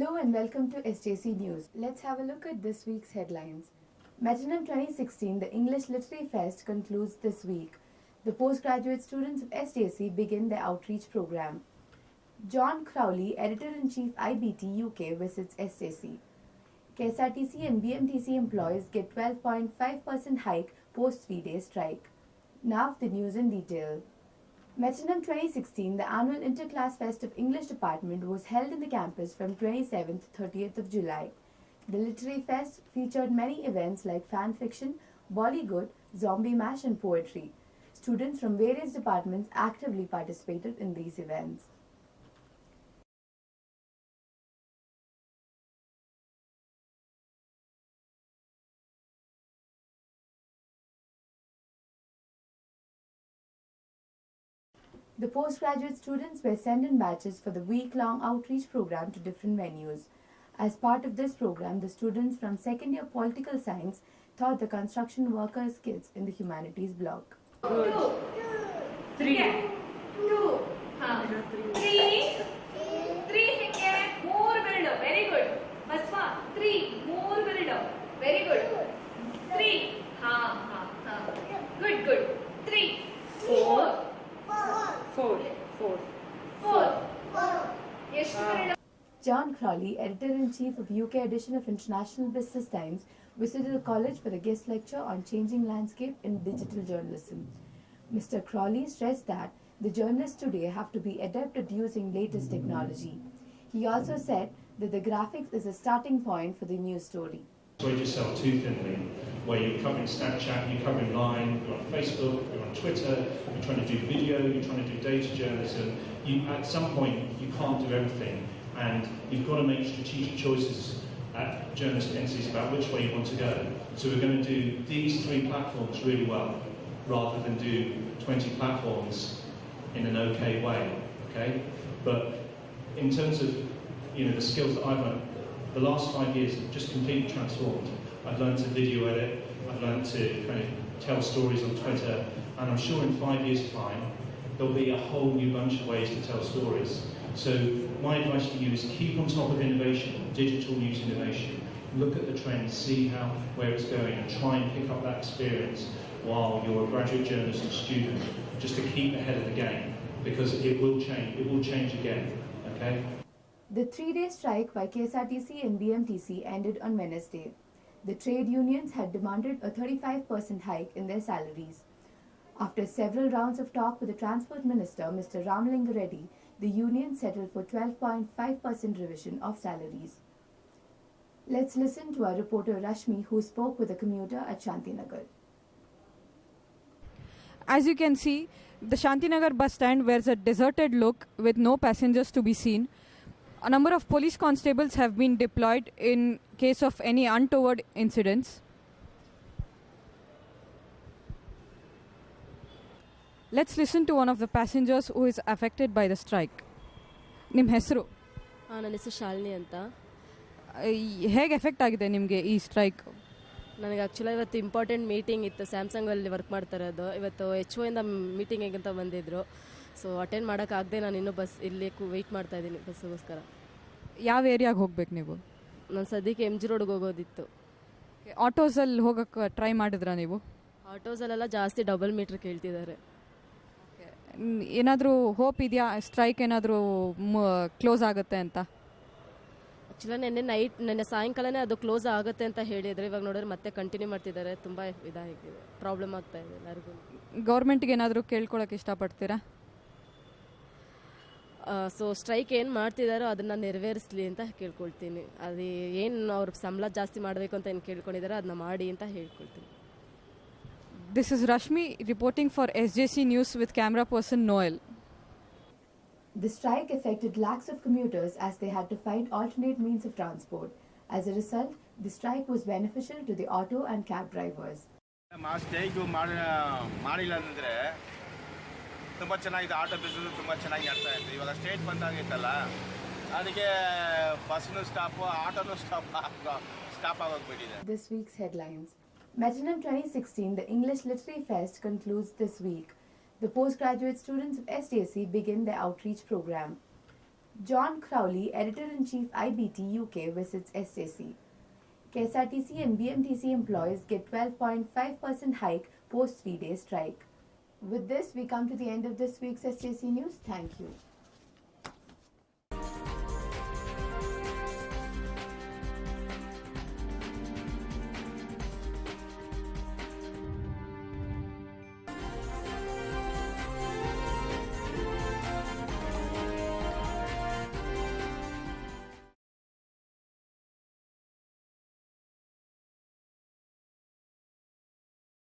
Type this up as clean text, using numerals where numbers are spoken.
Hello and welcome to SJC News. Let's have a look at this week's headlines. Metronym 2016, the English Literary Fest concludes this week. The postgraduate students of SJC begin their outreach program. John Crowley, Editor-in-Chief IBT UK, visits SJC. KSRTC and BMTC employees get 12.5% hike post 3-day strike. Now the news in detail. Metronym 2016, the annual Interclass Fest of English Department, was held in the campus from 27th to 30th of July. The Literary Fest featured many events like fan fiction, Bollywood, zombie mash and poetry. Students from various departments actively participated in these events. The postgraduate students were sent in batches for the week-long outreach program to different venues. As part of this program, the students from second year political science taught the construction workers' kids in the humanities block. Good. 3. 2. 3. 3 more builder. Very good. Basma. 3 more builder. Very good. 3. Good. 3. 4. 4. John Crowley, Editor-in-Chief of UK edition of International Business Times, visited the college for a guest lecture on changing landscape in digital journalism. Mr. Crowley stressed that the journalists today have to be adept at using latest technology. He also said that the graphics is a starting point for the news story. Spread yourself too thinly, where you're covering Snapchat, you're covering Line, you're on Facebook, you're on Twitter, you're trying to do video, you're trying to do data journalism. At some point, you can't do everything, and you've got to make strategic choices at journalist entities about which way you want to go. So we're going to do these 3 platforms really well, rather than do 20 platforms in an okay way, okay? But in terms of the skills that I've learned, the last 5 years have just completely transformed. I've learned to video edit, I've learned to kind of tell stories on Twitter, and I'm sure in 5 years' time, there'll be a whole new bunch of ways to tell stories. So my advice to you is keep on top of innovation, digital news innovation. Look at the trends, see where it's going, and try and pick up that experience while you're a graduate journalism student, just to keep ahead of the game, because it will change again, okay? The 3-day strike by KSRTC and BMTC ended on Wednesday. The trade unions had demanded a 35% hike in their salaries. After several rounds of talk with the Transport Minister, Mr. Ramalinga Reddy, the union settled for 12.5% revision of salaries. Let's listen to our reporter Rashmi, who spoke with a commuter at Shantinagar. As you can see, the Shantinagar bus stand wears a deserted look with no passengers to be seen. A number of police constables have been deployed in case of any untoward incidents. Let's listen to one of the passengers who is affected by the strike. ನಿಮ್ಮ ಹೆಸರು? ನನ್ನ ಹೆಸರು ಶಾಲಿನಿ ಅಂತ. ಹೇಗೆ effect ಆಗಿದೆ ನಿಮಗೆ ಈ strike? ನನಗೆ ಆ್ಯಕ್ಚುಲಿ ಇವತ್ತು ಇಂಪಾರ್ಟೆಂಟ್ ಮೀಟಿಂಗ್ ಇತ್ತು, ಸ್ಯಾಮ್ಸಂಗಲ್ಲಿ ವರ್ಕ್ ಮಾಡ್ತಾ ಇರೋದು. ಇವತ್ತು HO ಇಂದ ಮೀಟಿಂಗ್ ಅಂತ ಬಂದಿದ್ದರು. ಸೊ ಅಟೆಂಡ್ ಮಾಡೋಕ್ಕಾಗದೆ ನಾನು ಇನ್ನೂ ಇಲ್ಲಿ ವೆಯ್ಟ್ ಮಾಡ್ತಾ ಇದ್ದೀನಿ ಬಸ್ಸಿಗೋಸ್ಕರ. ಯಾವ ಏರಿಯಾಗೆ ಹೋಗ್ಬೇಕು ನೀವು? ನಾನು ಸದ್ಯಕ್ಕೆ MG ರೋಡ್ಗೆ ಹೋಗೋದಿತ್ತು. ಆಟೋಸಲ್ಲಿ ಹೋಗೋಕ್ಕೆ ಟ್ರೈ ಮಾಡಿದ್ರಾ ನೀವು? ಆಟೋಸಲ್ಲೆಲ್ಲ ಜಾಸ್ತಿ ಡಬಲ್ ಮೀಟ್ರ್ ಕೇಳ್ತಿದ್ದಾರೆ. ಏನಾದರೂ ಹೋಪ್ ಇದೆಯಾ ಸ್ಟ್ರೈಕ್ ಏನಾದರೂ ಕ್ಲೋಸ್ ಆಗುತ್ತೆ ಅಂತ? ಆ್ಯಕ್ಚುಲಿ ನೆನ್ನೆ ಸಾಯಂಕಾಲನೇ ಅದು ಕ್ಲೋಸ್ ಆಗುತ್ತೆ ಅಂತ ಹೇಳಿದರೆ, ಇವಾಗ ನೋಡಿದ್ರೆ ಮತ್ತೆ ಕಂಟಿನ್ಯೂ ಮಾಡ್ತಿದ್ದಾರೆ. ತುಂಬ ಇದಾಗಿದೆ, ಪ್ರಾಬ್ಲಮ್ ಆಗ್ತಾ ಇದೆ ಎಲ್ಲರಿಗೂ. ಗೌರ್ಮೆಂಟ್ಗೆ ಏನಾದರೂ ಕೇಳ್ಕೊಳಕ್ಕೆ ಇಷ್ಟಪಡ್ತೀರಾ? ಸೊ ಸ್ಟ್ರೈಕ್ ಏನು ಮಾಡ್ತಿದ್ದಾರೋ ಅದನ್ನು ನೆರವೇರಿಸಲಿ ಅಂತ ಕೇಳ್ಕೊಳ್ತೀನಿ. ಅದು ಏನು ಅವ್ರ ಸಂಬಳ ಜಾಸ್ತಿ ಮಾಡಬೇಕು ಅಂತ ಏನು ಕೇಳ್ಕೊಂಡಿದ್ದಾರೋ ಅದನ್ನ ಮಾಡಿ ಅಂತ ಹೇಳ್ಕೊಳ್ತೀನಿ. This is Rashmi reporting for SJC News with camera person Noel. The strike affected lakhs of commuters as they had to find alternate means of transport. As a result, the strike was beneficial to the auto and cab drivers. Strike ಮಾಡಿಲ್ಲ ಅಂದರೆ ತುಂಬ ಚೆನ್ನಾಗಿದೆ, auto business ತುಂಬ ಚೆನ್ನಾಗಿ ನಡ್ತಾ ಇತ್ತು. ಇವಾಗ state ಬಂದಾಗಿತ್ತಲ್ಲ, ಅದಕ್ಕೆ ಬಸ್ನು ಸ್ಟಾಪು, ಆಟೋನು ಸ್ಟಾಪ್ ಆಗೋಗ್ಬಿಟ್ಟಿದೆ. This week's headlines. Metronym 2016, the English Literary Fest concludes this week. The postgraduate students of SJC begin their outreach program. John Crowley, Editor-in-Chief IBT UK, visits SJC. KSRTC and BMTC employees get 12.5% hike post 3-day strike. With this, we come to the end of this week's SJC News. Thank you.